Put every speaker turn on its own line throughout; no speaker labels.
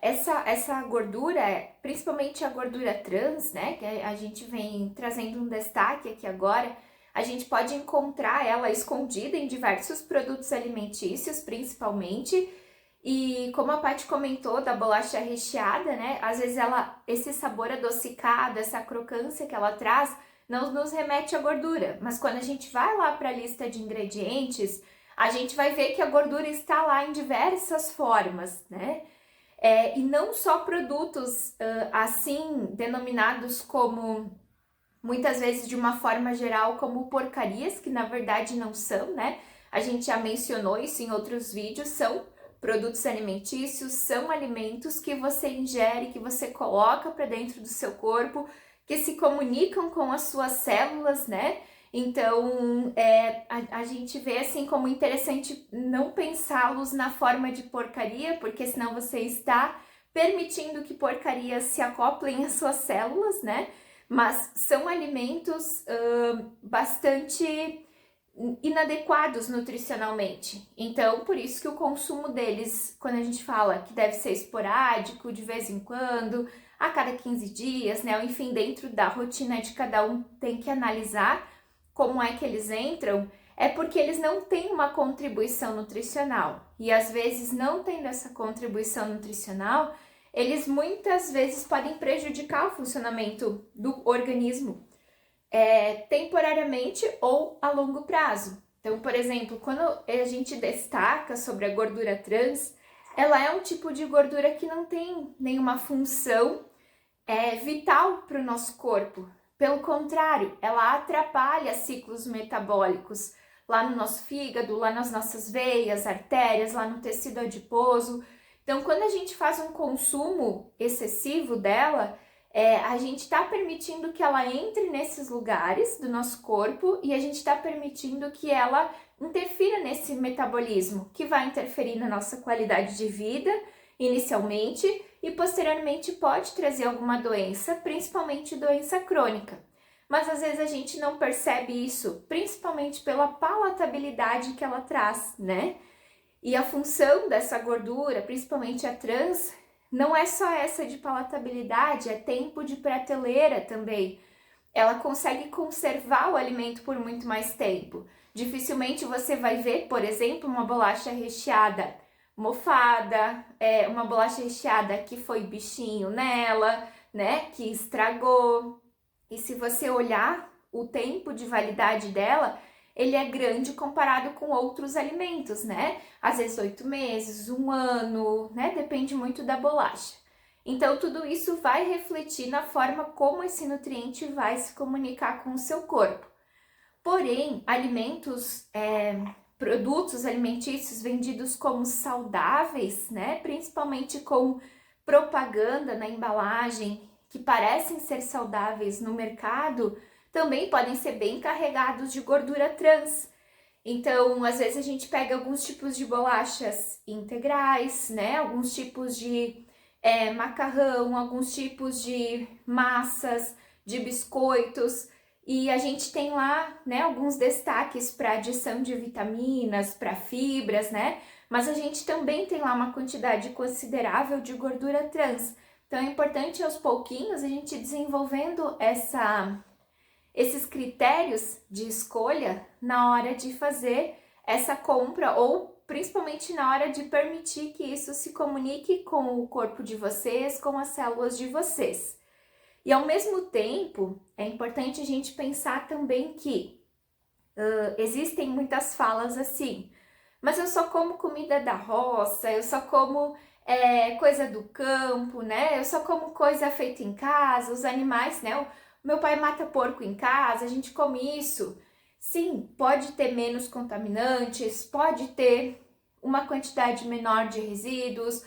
essa gordura, principalmente a gordura trans, né, que a gente vem trazendo um destaque aqui agora, a gente pode encontrar ela escondida em diversos produtos alimentícios, principalmente, e como a Paty comentou da bolacha recheada, né, às vezes esse sabor adocicado, essa crocância que ela traz, não nos remete à gordura, mas quando a gente vai lá para a lista de ingredientes, a gente vai ver que a gordura está lá em diversas formas, né? E não só produtos assim denominados como, muitas vezes de uma forma geral, como porcarias, que na verdade não são, né? A gente já mencionou isso em outros vídeos, são produtos alimentícios, são alimentos que você ingere, que você coloca para dentro do seu corpo, que se comunicam com as suas células, né? Então, a gente vê assim como interessante não pensá-los na forma de porcaria, porque senão você está permitindo que porcarias se acoplem às suas células, né? Mas são alimentos bastante inadequados nutricionalmente. Então, por isso que o consumo deles, quando a gente fala que deve ser esporádico, de vez em quando, a cada 15 dias, né? Enfim, dentro da rotina de cada um tem que analisar como é que eles entram, é porque eles não têm uma contribuição nutricional. E às vezes, não tendo essa contribuição nutricional, eles muitas vezes podem prejudicar o funcionamento do organismo, temporariamente ou a longo prazo. Então, por exemplo, quando a gente destaca sobre a gordura trans, ela é um tipo de gordura que não tem nenhuma função vital para o nosso corpo. Pelo contrário, ela atrapalha ciclos metabólicos lá no nosso fígado, lá nas nossas veias, artérias, lá no tecido adiposo. Então, quando a gente faz um consumo excessivo dela, a gente está permitindo que ela entre nesses lugares do nosso corpo e a gente está permitindo que ela interfira nesse metabolismo, que vai interferir na nossa qualidade de vida inicialmente e posteriormente pode trazer alguma doença, principalmente doença crônica. Mas às vezes a gente não percebe isso, principalmente pela palatabilidade que ela traz, né? E a função dessa gordura, principalmente a trans, não é só essa de palatabilidade, é tempo de prateleira também. Ela consegue conservar o alimento por muito mais tempo. Dificilmente você vai ver, por exemplo, uma bolacha recheada mofada, uma bolacha recheada que foi bichinho nela, né, que estragou. E se você olhar o tempo de validade dela, ele é grande comparado com outros alimentos, né? Às vezes 8 meses, 1 ano, né? Depende muito da bolacha. Então, tudo isso vai refletir na forma como esse nutriente vai se comunicar com o seu corpo. Porém, produtos alimentícios vendidos como saudáveis, né? Principalmente com propaganda na embalagem, que parecem ser saudáveis no mercado, também podem ser bem carregados de gordura trans. Então, às vezes a gente pega alguns tipos de bolachas integrais, né? Alguns tipos de macarrão, alguns tipos de massas, de biscoitos, e a gente tem lá, né, alguns destaques para adição de vitaminas, para fibras, né? Mas a gente também tem lá uma quantidade considerável de gordura trans. Então é importante aos pouquinhos a gente desenvolvendo esses critérios de escolha na hora de fazer essa compra ou principalmente na hora de permitir que isso se comunique com o corpo de vocês, com as células de vocês. E ao mesmo tempo, é importante a gente pensar também que existem muitas falas assim, mas eu só como comida da roça, eu só como coisa do campo, né? Eu só como coisa feita em casa, os animais, né? O meu pai mata porco em casa, a gente come isso. Sim, pode ter menos contaminantes, pode ter uma quantidade menor de resíduos,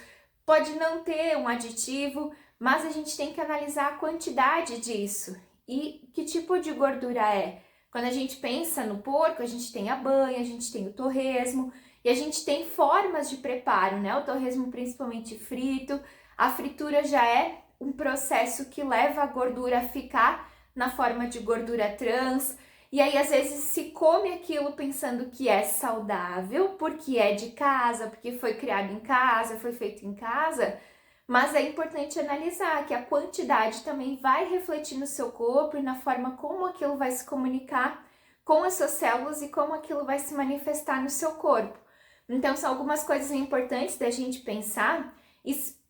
pode não ter um aditivo, mas a gente tem que analisar a quantidade disso e que tipo de gordura é. Quando a gente pensa no porco, a gente tem a banha, a gente tem o torresmo e a gente tem formas de preparo, né? O torresmo principalmente frito, a fritura já é um processo que leva a gordura a ficar na forma de gordura trans. E aí, às vezes, se come aquilo pensando que é saudável, porque é de casa, porque foi criado em casa, foi feito em casa, Mas é importante analisar que a quantidade também vai refletir no seu corpo e na forma como aquilo vai se comunicar com as suas células e como aquilo vai se manifestar no seu corpo. Então, são algumas coisas importantes da gente pensar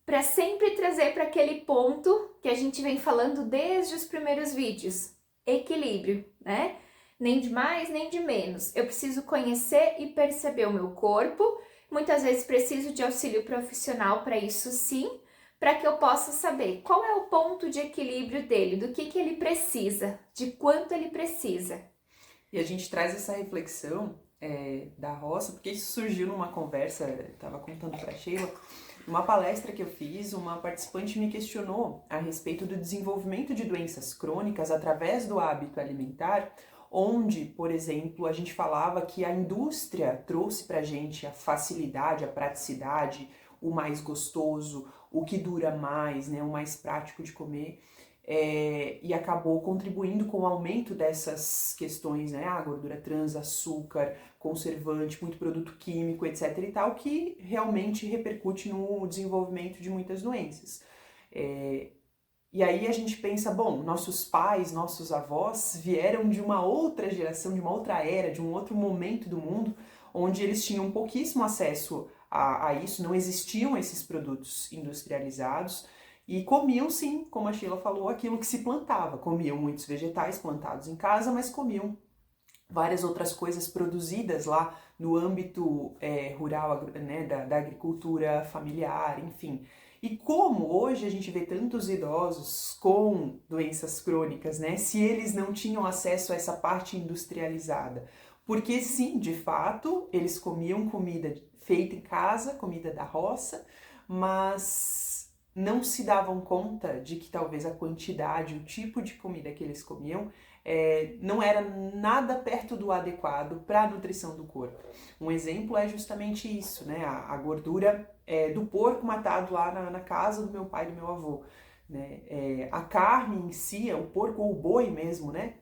para sempre trazer para aquele ponto que a gente vem falando desde os primeiros vídeos: equilíbrio, né? Nem de mais, nem de menos. Eu preciso conhecer e perceber o meu corpo. Muitas vezes preciso de auxílio profissional para isso, sim, para que eu possa saber qual é o ponto de equilíbrio dele, do que ele precisa, de quanto ele precisa.
E a gente traz essa reflexão da roça, porque isso surgiu numa conversa, estava contando para a Sheila, uma palestra que eu fiz, uma participante me questionou a respeito do desenvolvimento de doenças crônicas através do hábito alimentar, onde, por exemplo, a gente falava que a indústria trouxe para a gente a facilidade, a praticidade, o mais gostoso, o que dura mais, né, o mais prático de comer, e acabou contribuindo com o aumento dessas questões, né, a gordura trans, açúcar, conservante, muito produto químico, etc e tal, que realmente repercute no desenvolvimento de muitas doenças. E aí a gente pensa, bom, nossos pais, nossos avós vieram de uma outra geração, de uma outra era, de um outro momento do mundo, onde eles tinham pouquíssimo acesso a isso, não existiam esses produtos industrializados, e comiam sim, como a Sheila falou, aquilo que se plantava. Comiam muitos vegetais plantados em casa, mas comiam várias outras coisas produzidas lá no âmbito rural, né, da agricultura familiar, enfim. E como hoje a gente vê tantos idosos com doenças crônicas, né, se eles não tinham acesso a essa parte industrializada? Porque sim, de fato, eles comiam comida feita em casa, comida da roça, mas não se davam conta de que talvez a quantidade, o tipo de comida que eles comiam não era nada perto do adequado para a nutrição do corpo. Um exemplo é justamente isso, né? A gordura do porco matado lá na casa do meu pai e do meu avô. Né? A carne em si, o porco ou o boi mesmo, né?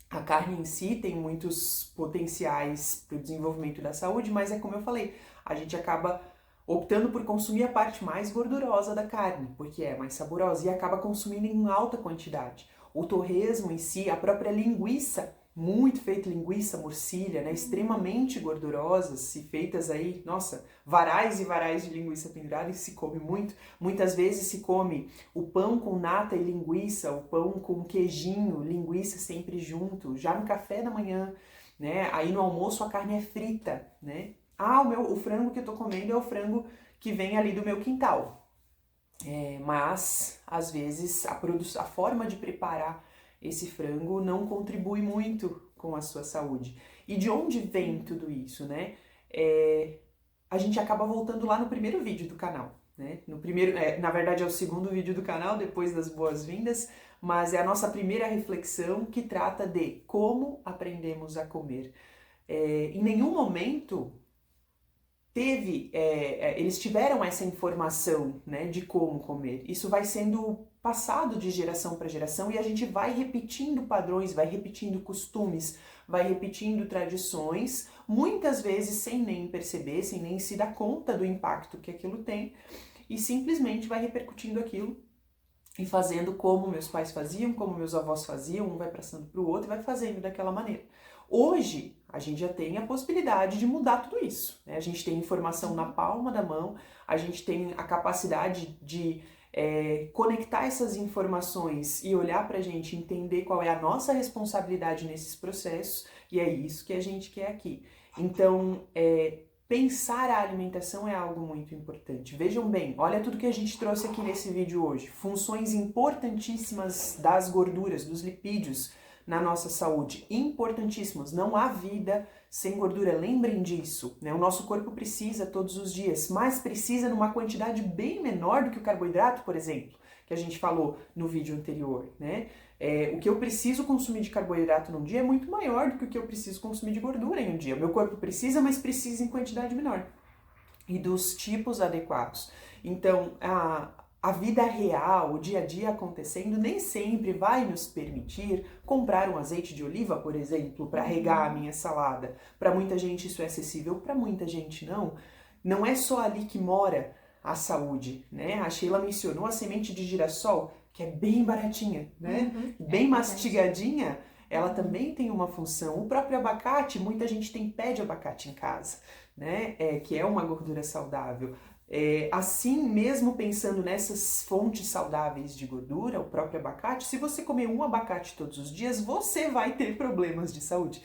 A carne em si tem muitos potenciais para o desenvolvimento da saúde, mas é como eu falei, a gente acaba optando por consumir a parte mais gordurosa da carne, porque é mais saborosa, e acaba consumindo em alta quantidade. O torresmo em si, a própria linguiça, muito feita linguiça, morcilha, né, extremamente gordurosas, se feitas aí, nossa, varais e varais de linguiça pendurada, e se come muito. Muitas vezes se come o pão com nata e linguiça, o pão com queijinho, linguiça sempre junto, já no café da manhã, né? Aí no almoço a carne é frita, né? Ah, o frango que eu tô comendo é o frango que vem ali do meu quintal. Mas, às vezes, a forma de preparar esse frango não contribui muito com a sua saúde. E de onde vem tudo isso, né? A gente acaba voltando lá no primeiro vídeo do canal, né? No primeiro, na verdade é o segundo vídeo do canal, depois das boas-vindas, mas é a nossa primeira reflexão que trata de como aprendemos a comer. Em nenhum momento eles tiveram essa informação, né, de como comer. Isso vai sendo passado de geração para geração e a gente vai repetindo padrões, vai repetindo costumes, vai repetindo tradições, muitas vezes sem nem perceber, sem nem se dar conta do impacto que aquilo tem, e simplesmente vai repercutindo aquilo e fazendo como meus pais faziam, como meus avós faziam, um vai passando para o outro e vai fazendo daquela maneira. Hoje, a gente já tem a possibilidade de mudar tudo isso, né? A gente tem informação na palma da mão, a gente tem a capacidade de conectar essas informações e olhar para a gente, entender qual é a nossa responsabilidade nesses processos, e é isso que a gente quer aqui. Então, pensar a alimentação é algo muito importante. Vejam bem, olha tudo que a gente trouxe aqui nesse vídeo hoje. Funções importantíssimas das gorduras, dos lipídios na nossa saúde. Importantíssimos. Não há vida sem gordura. Lembrem disso, né? O nosso corpo precisa todos os dias, mas precisa numa quantidade bem menor do que o carboidrato, por exemplo, que a gente falou no vídeo anterior, né? O que eu preciso consumir de carboidrato num dia é muito maior do que o que eu preciso consumir de gordura em um dia. O meu corpo precisa, mas precisa em quantidade menor e dos tipos adequados. Então, a vida real, o dia a dia acontecendo, nem sempre vai nos permitir comprar um azeite de oliva, por exemplo, para regar a minha salada. Para muita gente isso é acessível, para muita gente não. Não é só ali que mora à saúde, né? A Sheila mencionou a semente de girassol, que é bem baratinha, né? Bem mastigadinha, ela também tem uma função. O próprio abacate, muita gente tem pé de abacate em casa, né? Que é uma gordura saudável. Assim, mesmo pensando nessas fontes saudáveis de gordura, o próprio abacate, se você comer um abacate todos os dias, você vai ter problemas de saúde.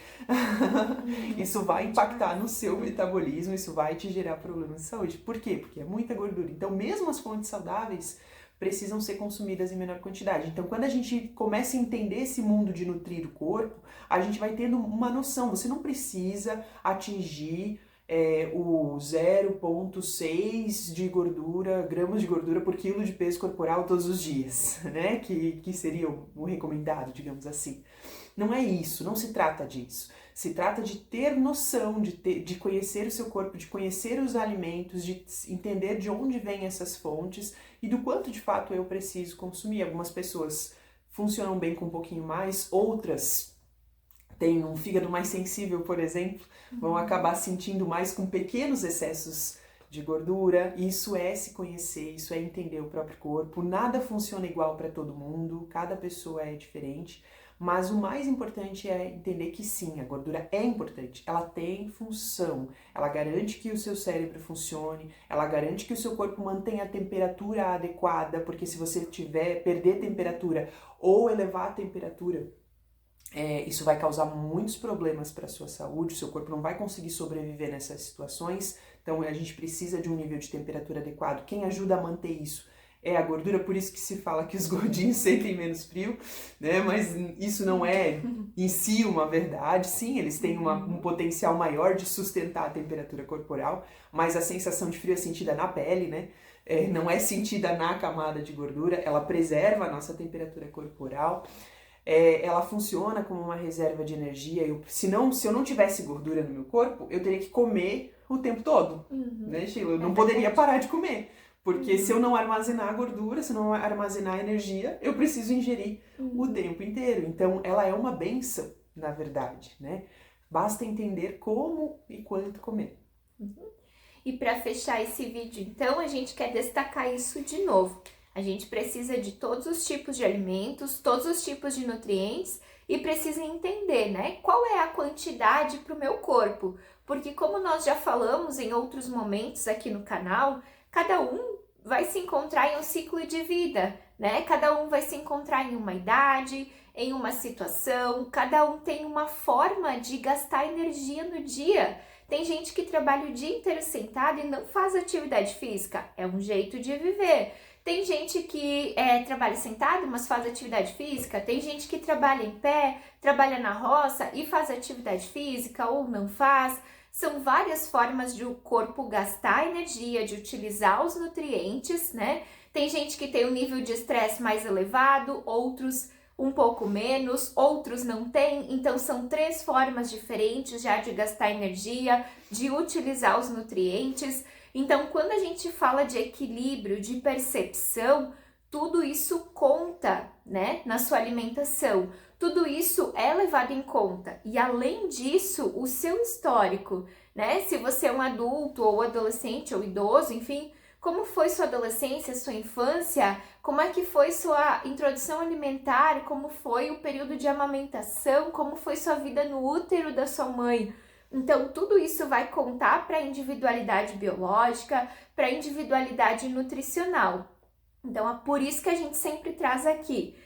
Isso vai impactar no seu metabolismo, isso vai te gerar problemas de saúde. Por quê? Porque é muita gordura. Então, mesmo as fontes saudáveis precisam ser consumidas em menor quantidade. Então, quando a gente começa a entender esse mundo de nutrir o corpo, a gente vai tendo uma noção. Você não precisa atingir o 0,6 de gordura, gramas de gordura por quilo de peso corporal todos os dias, né? Que seria o recomendado, digamos assim. Não é isso, não se trata disso. Se trata de ter noção, de conhecer o seu corpo, de conhecer os alimentos, de entender de onde vêm essas fontes e do quanto de fato eu preciso consumir. Algumas pessoas funcionam bem com um pouquinho mais, outras têm um fígado mais sensível, por exemplo, vão acabar sentindo mais com pequenos excessos de gordura. Isso é se conhecer, isso é entender o próprio corpo. Nada funciona igual para todo mundo, cada pessoa é diferente. Mas o mais importante é entender que sim, a gordura é importante, ela tem função, ela garante que o seu cérebro funcione, ela garante que o seu corpo mantenha a temperatura adequada, porque se você perder temperatura ou elevar a temperatura, isso vai causar muitos problemas para a sua saúde, o seu corpo não vai conseguir sobreviver nessas situações, então a gente precisa de um nível de temperatura adequado. Quem ajuda a manter isso é a gordura, por isso que se fala que os gordinhos sentem menos frio, né? Mas isso não é em si uma verdade. Sim, eles têm um potencial maior de sustentar a temperatura corporal, mas a sensação de frio é sentida na pele, né? Não é sentida na camada de gordura, ela preserva a nossa temperatura corporal. Ela funciona como uma reserva de energia. Se eu não tivesse gordura no meu corpo, eu teria que comer o tempo todo, né, Sheila? Eu não poderia parar de comer. Porque se eu não armazenar a gordura, se eu não armazenar a energia, eu preciso ingerir o tempo inteiro. Então, ela é uma bênção, na verdade, né? Basta entender como e quanto comer.
E para fechar esse vídeo, então, a gente quer destacar isso de novo. A gente precisa de todos os tipos de alimentos, todos os tipos de nutrientes e precisa entender, né, qual é a quantidade para o meu corpo. Porque como nós já falamos em outros momentos aqui no canal, cada um vai se encontrar em um ciclo de vida, né? Cada um vai se encontrar em uma idade, em uma situação, cada um tem uma forma de gastar energia no dia. Tem gente que trabalha o dia inteiro sentado e não faz atividade física, é um jeito de viver. Tem gente que trabalha sentado, mas faz atividade física. Tem gente que trabalha em pé, trabalha na roça e faz atividade física ou não faz. São várias formas de o corpo gastar energia, de utilizar os nutrientes, né? Tem gente que tem um nível de estresse mais elevado, outros um pouco menos, outros não têm. Então, são 3 formas diferentes já de gastar energia, de utilizar os nutrientes. Então, quando a gente fala de equilíbrio, de percepção, tudo isso conta, né, na sua alimentação. Tudo isso é levado em conta. E além disso, o seu histórico, né? Se você é um adulto ou adolescente ou idoso, enfim, como foi sua adolescência, sua infância? Como é que foi sua introdução alimentar? Como foi o período de amamentação? Como foi sua vida no útero da sua mãe? Então, tudo isso vai contar para a individualidade biológica, para a individualidade nutricional. Então, é por isso que a gente sempre traz aqui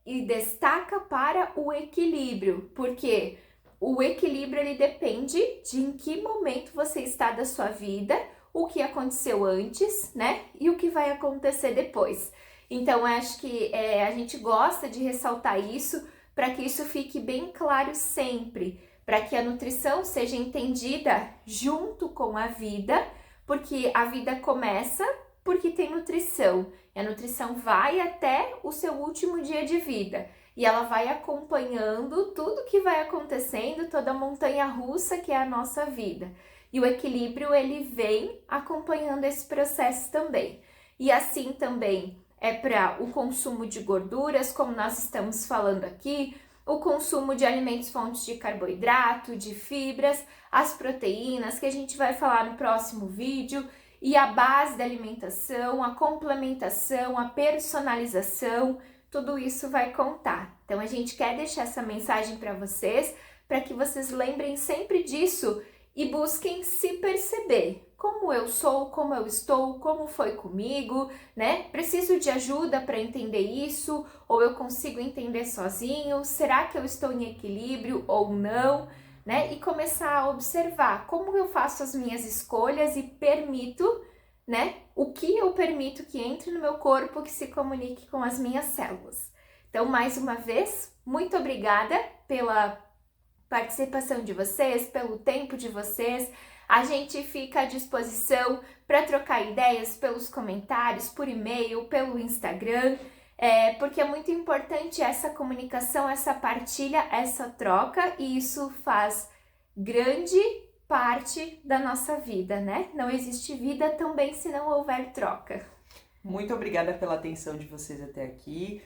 e destaca para o equilíbrio, porque o equilíbrio ele depende de em que momento você está da sua vida, o que aconteceu antes, né? E o que vai acontecer depois. Então, acho que a gente gosta de ressaltar isso para que isso fique bem claro sempre, para que a nutrição seja entendida junto com a vida, porque a vida começa porque tem nutrição, e a nutrição vai até o seu último dia de vida, e ela vai acompanhando tudo que vai acontecendo, toda a montanha-russa que é a nossa vida. E o equilíbrio, ele vem acompanhando esse processo também. E assim também é para o consumo de gorduras, como nós estamos falando aqui, o consumo de alimentos fontes de carboidrato, de fibras, as proteínas, que a gente vai falar no próximo vídeo. e a base da alimentação, a complementação, a personalização, tudo isso vai contar. Então a gente quer deixar essa mensagem para vocês, para que vocês lembrem sempre disso e busquem se perceber. Como eu sou, como eu estou, como foi comigo, né? Preciso de ajuda para entender isso? Ou eu consigo entender sozinho? Será que eu estou em equilíbrio ou não? Né? E começar a observar como eu faço as minhas escolhas e permito, né? O que eu permito que entre no meu corpo, que se comunique com as minhas células. Então, mais uma vez, muito obrigada pela participação de vocês, pelo tempo de vocês. A gente fica à disposição para trocar ideias pelos comentários, por e-mail, pelo Instagram, porque é muito importante essa comunicação, essa partilha, essa troca, e isso faz grande parte da nossa vida, né? Não existe vida também se não houver troca.
Muito obrigada pela atenção de vocês até aqui.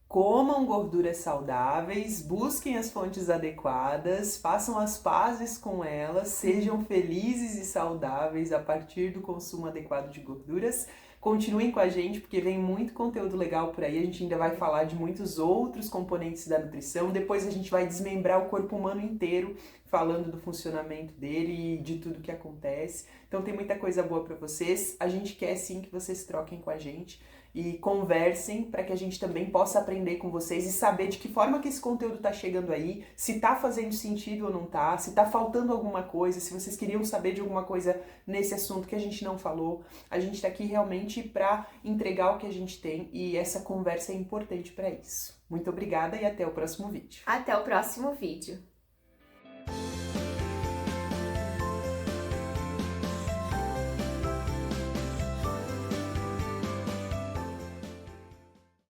Comam gorduras saudáveis, busquem as fontes adequadas, façam as pazes com elas, sejam felizes e saudáveis a partir do consumo adequado de gorduras. Continuem com a gente porque vem muito conteúdo legal por aí, a gente ainda vai falar de muitos outros componentes da nutrição, depois a gente vai desmembrar o corpo humano inteiro, falando do funcionamento dele e de tudo que acontece. Então tem muita coisa boa para vocês, a gente quer sim que vocês troquem com a gente e conversem para que a gente também possa aprender com vocês e saber de que forma que esse conteúdo está chegando aí, se está fazendo sentido ou não está, se está faltando alguma coisa, se vocês queriam saber de alguma coisa nesse assunto que a gente não falou. A gente está aqui realmente para entregar o que a gente tem e essa conversa é importante para isso. Muito obrigada e até o próximo vídeo.
Até o próximo vídeo.